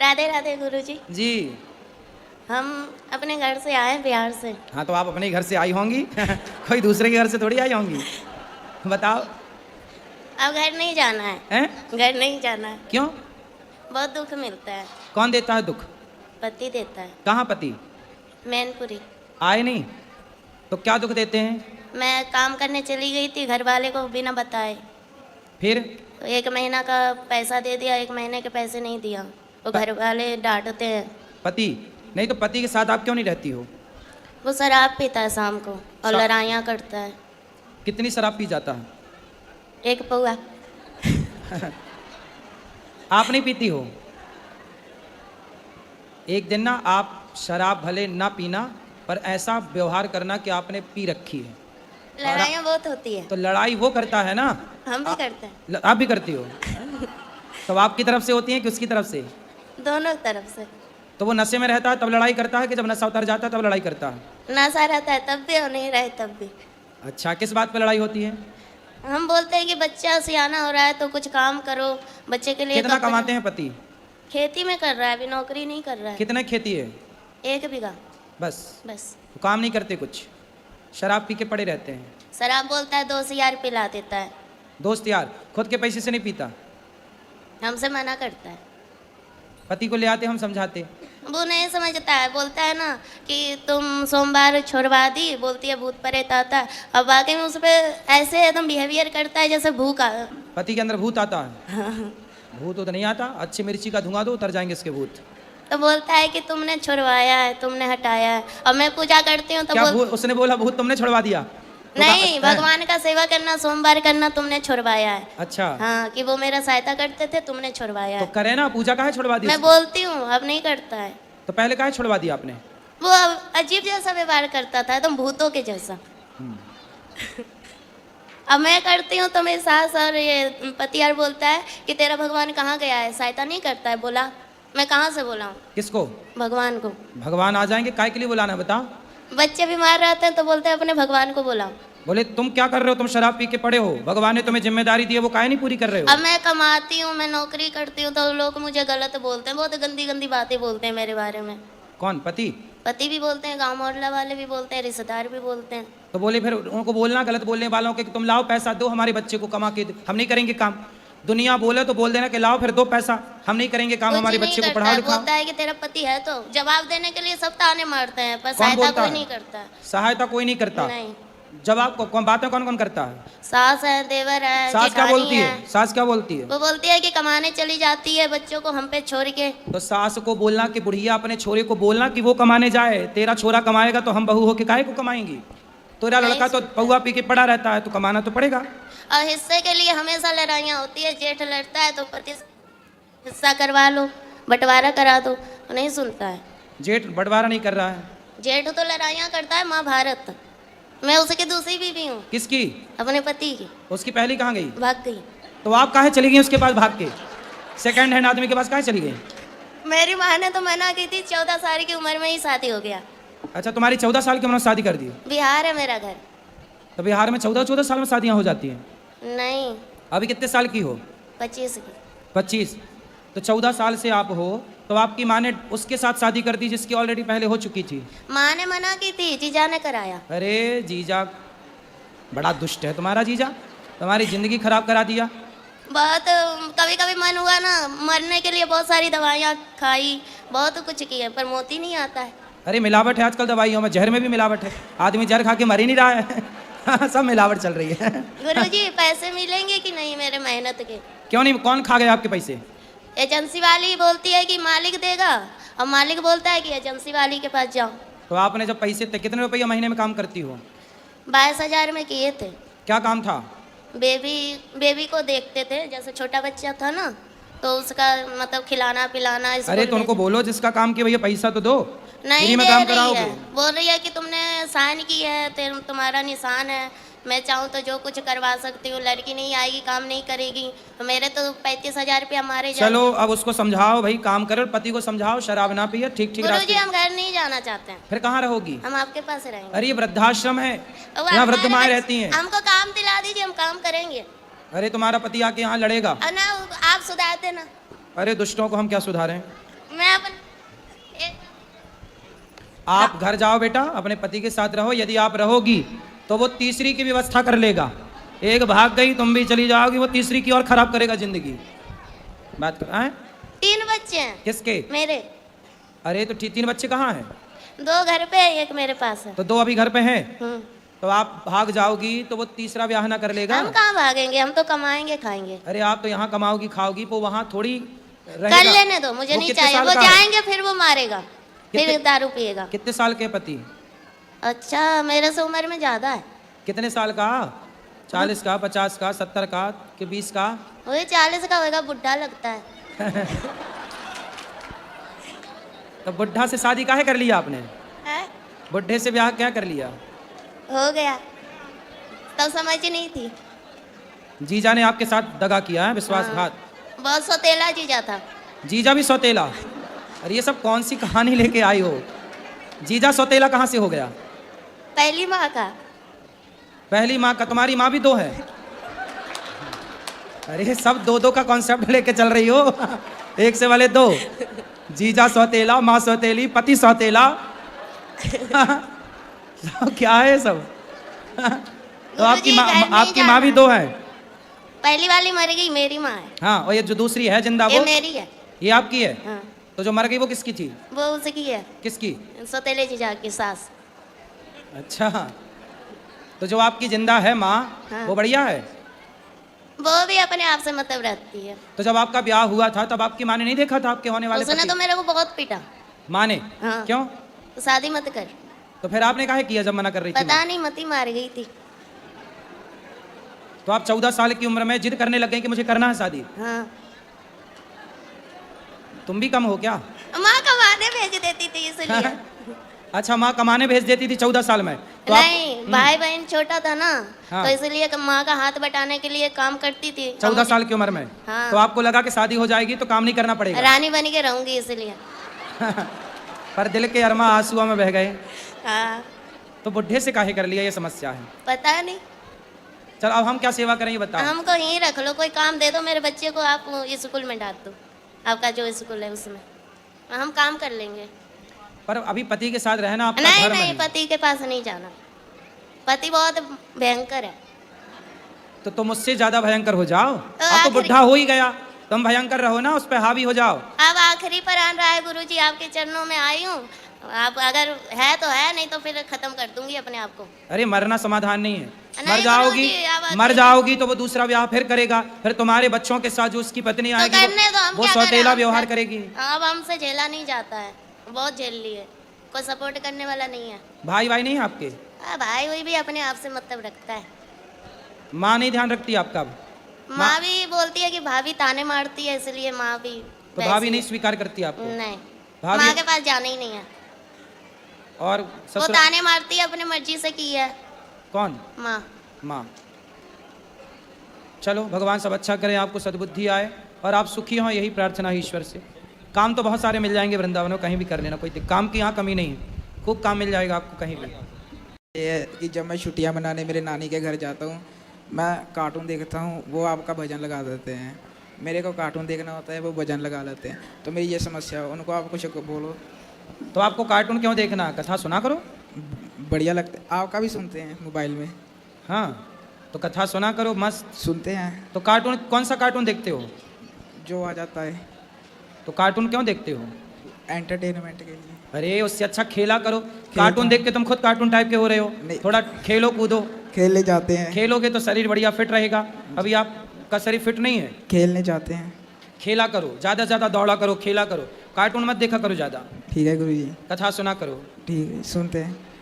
राधे राधे गुरुजी। जी। हम अपने घर से आए बिहार से। हाँ तो आप अपने घर से आई होंगी कोई दूसरे के घर से थोड़ी आई होंगी। बताओ। अब घर नहीं जाना है। हैं? घर नहीं जाना है। क्यों? बहुत दुख मिलता है। कौन देता है दुख? पति देता है। कहाँ पति? मैनपुरी। आए नहीं तो क्या दुख देते हैं? मैं काम करने चली गई थी, घर वाले को बिना बताए। फिर? तो 1 महीना का पैसा दे दिया, 1 महीने के पैसे नहीं दिया तो घर वाले डांटते हैं। पति नहीं तो पति के साथ आप क्यों नहीं रहती हो? वो शराब पीता है शाम को और लड़ाइयाँ करता है। कितनी शराब पी जाता है? 1 पौआ। आप नहीं पीती हो? एक दिन ना आप शराब भले ना पीना पर ऐसा व्यवहार करना कि आपने पी रखी है। लड़ाइयाँ बहुत होती है। तो लड़ाई वो करता है ना। हम भी करते हैं। आप भी करती हो? तो आपकी तरफ से होती है कि उसकी तरफ से? दोनों तरफ से। तो वो नशे में रहता है तब लड़ाई करता है कि जब नशा उतर जाता है तब लड़ाई करता है? नशा रहता है तब भी और नहीं रहे तब भी। अच्छा, किस बात पे लड़ाई होती है? हम बोलते हैं कि बच्चा सियाना हो रहा है तो कुछ काम करो बच्चे के लिए। कितना कमाते हैं पति? खेती में कर रहा है, अभी नौकरी नहीं कर रहा है। कितने खेती है? 1 बीघा। बस? बस। तो काम नहीं करते कुछ, शराब पी के पड़े रहते हैं। शराब बोलता है 2 यार पिला देता है। दोस्त यार, खुद के पैसे से नहीं पीता? हमसे मना करता है। पति को ले आते हम समझाते। वो नहीं समझता है, बोलता है ना कि तुम सोमवार छोड़वा दी, बोलती है भूत प्रेत आता है। अब वाकई में उस पर ऐसे एकदम बिहेवियर करता है जैसे भूख आ। पति के अंदर भूत आता है? भूत तो नहीं आता, अच्छी मिर्ची का धुआं दो उतर जाएंगे इसके भूत। तो बोलता है कि तुमने छुड़वाया है, तुमने हटाया है। और मैं पूजा करती हूँ तो क्या उसने बोला भूत तुमने छुड़वा दिया? नहीं, भगवान का सेवा करना, सोमवार करना तुमने छुड़वाया है। अच्छा। हाँ, कि वो मेरा सहायता करते थे, तुमने छुड़वाया तो है। करे ना, पूजा काहे छुड़वा दी? मैं बोलती हूँ, अब नहीं करता है। तो पहले काहे छुड़वा दिया आपने? वो अजीब जैसा व्यवहार करता था, एकदम भूतों के जैसा। अब मैं करती हूँ तो मेरी सास और ये पति यार बोलता है कि तेरा भगवान कहाँ गया है, सहायता नहीं करता है। बोला मैं कहाँ से बोला? किसको? भगवान को। भगवान आ जाएंगे, काय के लिए बुलाना है बताओ? बच्चे बीमार रहते हैं तो बोलते हैं अपने भगवान को बुलाओ। बोले तुम क्या कर रहे हो, तुम शराब पी के पड़े हो, भगवान ने तुम्हें जिम्मेदारी दी है वो काहे नहीं पूरी कर रहे हो? अब मैं कमाती हूँ, मैं नौकरी करती हूँ तो लोग मुझे गलत बोलते हैं, बहुत गंदी गंदी बातें बोलते हैं मेरे बारे में। कौन? पति? पति भी बोलते हैं, गांव मोहल्ला वाले भी बोलते हैं, रिश्तेदार भी बोलते हैं। तो बोले फिर उनको बोलना गलत बोलने वालों के कि तुम लाओ पैसा दो हमारे बच्चे को कमा के, हम नहीं करेंगे काम। दुनिया बोले तो बोल देना कि लाओ फिर दो पैसा, हम नहीं करेंगे काम, हमारे बच्चे को पढ़ाओ लिखाओ। बोलता है कि तेरा पति है तो जवाब देने के लिए सब ताने मारते हैं, पर सहायता कोई नहीं करता। सहायता कोई नहीं करता? नहीं। जवाब कौन, बातें कौन कौन करता है? सास है, देवर है, सास क्या बोलती है? सास क्या बोलती है? वो बोलती है कि कमाने चली जाती है बच्चों को हम पे छोड़ के। तो सास को बोलना कि बुढ़िया अपने छोरे को बोलना कि वो कमाने जाए, तेरा छोरा कमाएगा तो हम बहू होके काहे को कमाएंगी? तेरा लड़का तो पौआ पी के पड़ा रहता है तो कमाना तो पड़ेगा। और हिस्से के लिए हमेशा लड़ाइयाँ होती है, जेठ लड़ता है तो पति हिस्सा करवा लो, बंटवारा करा दो, तो नहीं सुनता है। जेठ बंटवारा नहीं कर रहा है? जेठ तो लड़ाइयाँ करता है, महाभारत। मैं उसकी दूसरी बीवी हूँ। किसकी? अपने पति की। उसकी पहली कहाँ गई? भाग गई। तो आप काहे चली गई उसके पास भाग के? सेकंड हैंड आदमी के पास काहे चली गई? मेरी माँ ने तो मना की थी, 14 साल की उम्र में ही शादी हो गया। अच्छा, तुम्हारी 14 साल की उम्र में शादी कर दी? बिहार है मेरा घर। तो बिहार में 14 साल में शादियाँ हो जाती हैं? नहीं। अभी कितने साल की हो? 25 की। 25? तो 14 साल से आप हो तो आपकी माँ ने उसके साथ शादी कर दी जिसकी ऑलरेडी पहले हो चुकी थी? माँ ने मना की थी, जीजा ने कराया। अरे जीजा बड़ा दुष्ट है तुम्हारा जीजा, तुम्हारी जिंदगी खराब करा दिया। बहुत कभी कभी मन हुआ ना मरने के लिए, बहुत सारी दवाइयाँ खाई, बहुत कुछ किया, पर मोती नहीं आता है। अरे मिलावट है आजकल दवाइयों में, जहर में भी मिलावट है, आदमी जहर खा के मर ही नहीं रहा है। सब मिलावट चल रही है। गुरुजी पैसे मिलेंगे कि नहीं मेरे मेहनत के? क्यों नहीं? कौन खा गया आपके पैसे? एजेंसी वाली बोलती है कि मालिक देगा और मालिक बोलता है कि एजेंसी वाली के पास जाओ। तो आपने जब पैसे थे, कितने रुपये महीने में काम करती हो? 22,000 में किए थे। क्या काम था? बेबी को देखते थे, जैसे छोटा बच्चा था ना तो उसका मतलब खिलाना पिलाना। अरे तो उनको बोलो जिसका काम किया भैया पैसा तो दो। नहीं में दे काम रही है, बोल रही है कि तुमने साइन की है, तुम्हारा निशान है, मैं चाहूँ तो जो कुछ करवा सकती हूँ, लड़की नहीं आएगी काम नहीं करेगी। तो मेरे तो 35,000 रुपया मारे जाए। चलो अब उसको समझाओ भाई, काम करो, पति को समझाओ शराब ना पिए, ठीक ठीक। गुरुजी हम घर नहीं जाना चाहते हैं। फिर कहाँ रहोगी? हम आपके पास रहेंगे। अरे ये वृद्धाश्रम है, यहाँ वृद्ध माएँ रहती हैं। हमको काम दिला दीजिए, हम काम करेंगे। अरे तुम्हारा पति आके यहाँ लड़ेगा ना, आप सुधार देना। अरे दुष्टों को हम क्या सुधारें? आप घर जाओ बेटा, अपने पति के साथ रहो। यदि आप रहोगी तो वो तीसरी की व्यवस्था कर लेगा। एक भाग गई, तुम भी चली जाओगी, वो तीसरी की और खराब करेगा जिंदगी। बात कर हैं? 3 बच्चे हैं किसके? मेरे। अरे तो 3 बच्चे कहाँ हैं? 2 घर पे है, एक मेरे पास है। तो 2 अभी घर पे हैं। हम्म। तो आप भाग जाओगी तो वो तीसरा ब्याह ना कर लेगा। हम कहाँ भागेंगे, हम तो कमाएंगे खाएंगे। अरे आप तो यहाँ कमाओगी खाओगी, वो वहाँ थोड़ी कर रहेगा। लेने दो, मुझे वो नहीं कितने चाहिए। साल वो का है? जाएंगे फिर वो मारेगा, फिर कितने- दारू पिएगा। कितने साल के पति? अच्छा, मेरे से उम्र में ज्यादा है। कितने साल का? 40 का, 50 का, 70 का कि 20 का? वही 40 का होगा, बुढ़ा लगता है। तो बुढ़ा से शादी काहे कर लिया आपने? है? बुढ़े से ब्याह क्या कर लिया? हो गया, तब समझ ही नहीं थी। जीजा ने आपके साथ दगा किया है, विश्वासघात। बहुत सौतेला जीजा था। जीजा भी सौतेला? अरे ये सब कौन सी कहानी लेके आई हो? जीजा सौतेला कहाँ से हो गया? पहली माँ का। पहली माँ का? तुम्हारी माँ भी 2 है? अरे सब 2-2 का कॉन्सेप्ट लेके चल रही हो। एक से वाले 2। जीजा सौतेला, माँ सौतेली, पति सौतेला। तो क्या है सब? तो आपकी माँ भी 2 है? पहली वाली मर गई, मेरी माँ है। हाँ, और ये जो दूसरी है जिंदा ये वो? मेरी है। ये आपकी है? हाँ। तो जो मर गई वो किसकी थी? वो उसकी है, किसकी? सौतेले जीजा की सास। अच्छा, तो जो आपकी जिंदा है माँ, हाँ। वो बढ़िया है? वो भी अपने आप से मतलब रखती है। तो जब आपका ब्याह हुआ था तब आपकी माँ ने नहीं देखा था आपके होने वाले उसने पति? तो मेरे को बहुत पीटा। माँ ने? हाँ। क्यों? तो शादी मत कर। तो फिर आपने काहे किया जब मना कर रही थी? पता नहीं, मती मार गई थी। तो आप 14 साल की उम्र में जिद करने लग गए कि मुझे करना है शादी। हाँ। तुम भी कम हो क्या? माँ कमाने भेज देती थी इसलिए। अच्छा, माँ कमाने भेज देती थी 14 साल में? तो नहीं, भाई बहन छोटा था ना, हाँ। तो इसलिए माँ का हाथ बटाने के लिए काम करती थी। 14 साल की उम्र में? हाँ। तो आपको लगा कि शादी हो जाएगी तो काम नहीं करना पड़ेगा? रानी बन के रहूंगी इसलिए। पर दिल के अरमा आंसुओं में बह गए। हाँ। तो बुढ़े से काहे कर लिया, ये समस्या है। पता नहीं। चल अब हम क्या सेवा करें ये बताओ। हमको यहीं रख लो, कोई काम दे दो, मेरे बच्चे को आप स्कूल में डाल दो, आपका जो स्कूल है उसमें हम काम कर लेंगे। पर अभी पति के साथ रहना आपका नहीं धर्म नहीं, है। पति के पास नहीं जाना, पति बहुत भयंकर है। तो तुम उससे ज्यादा भयंकर हो जाओ। अब तो आखिरी- बुढ़ा हो ही गया, तुम भयंकर रहो ना, उस पर हावी हो जाओ। अब आखिरी पर आन रहा है गुरुजी, आपके चरणों में आई हूँ। आप अगर है तो है, नहीं तो फिर खत्म कर दूंगी अपने आप को। अरे मरना समाधान नहीं है। नहीं मर जाओगी, गुरुजी, अब मर अकेले- जाओगी तो वो दूसरा ब्याह फिर करेगा, फिर तुम्हारे बच्चों के साथ जो उसकी पत्नी तो आएगी करने दो, हम वो क्या करें? सौतेला हम व्यवहार कर- करेगी। अब हमसे झेला नहीं जाता है, बहुत झेल लिए, कोई सपोर्ट करने वाला नहीं है। भाई भाई नहीं आपके? भाई वही भी अपने आप से मतलब रखता है। माँ नहीं ध्यान रखती आपका? अब माँ भी बोलती है कि भाभी ताने मारती है, इसलिए माँ भी तो वैसी भाभी है। नहीं स्वीकार करती आपको? नहीं, भाभी- माँ के पास जाना ही नहीं है। और वो ससुर? ताने मारती है, अपनी मर्जी से की है कौन? माँ। माँ। चलो भगवान सब अच्छा करें, आपको सद्बुद्धि आए और आप सुखी हों, यही प्रार्थना है ईश्वर से। काम तो बहुत सारे मिल जाएंगे वृंदावन में, कहीं भी कर लेना, कोई काम की यहाँ कमी नहीं है, खूब काम मिल जाएगा आपको कहीं भी। ये है कि जब मैं छुट्टियां मनाने मेरे नानी के घर जाता हूँ, मैं कार्टून देखता हूँ, वो आपका भजन लगा देते हैं। मेरे को कार्टून देखना होता है, वो भजन लगा लेते हैं। तो मेरी ये समस्या है, उनको आप कुछ बोलो। तो आपको कार्टून क्यों देखना, कथा सुना करो। बढ़िया लगता है, आपका भी सुनते हैं मोबाइल में। हाँ, तो कथा सुना करो, मस्त। सुनते हैं, तो कार्टून कौन सा कार्टून देखते हो? जो आ जाता है तो कार्टून क्यों देखते हो? एंटरटेनमेंट के लिए। अरे उससे अच्छा खेला करो। कार्टून देख के तुम खुद कार्टून टाइप के हो रहे हो। नहीं। थोड़ा खेलो कूदो, खेलने जाते हैं, खेलोगे तो शरीर बढ़िया फिट रहेगा। अभी आपका शरीर फिट नहीं है। खेलने जाते हैं। खेला करो, ज़्यादा से ज़्यादा दौड़ा करो, खेला करो, कार्टून मत देखा करो ज़्यादा। ठीक है गुरुजी, कथा सुना करो। ठीक है, सुनते हैं।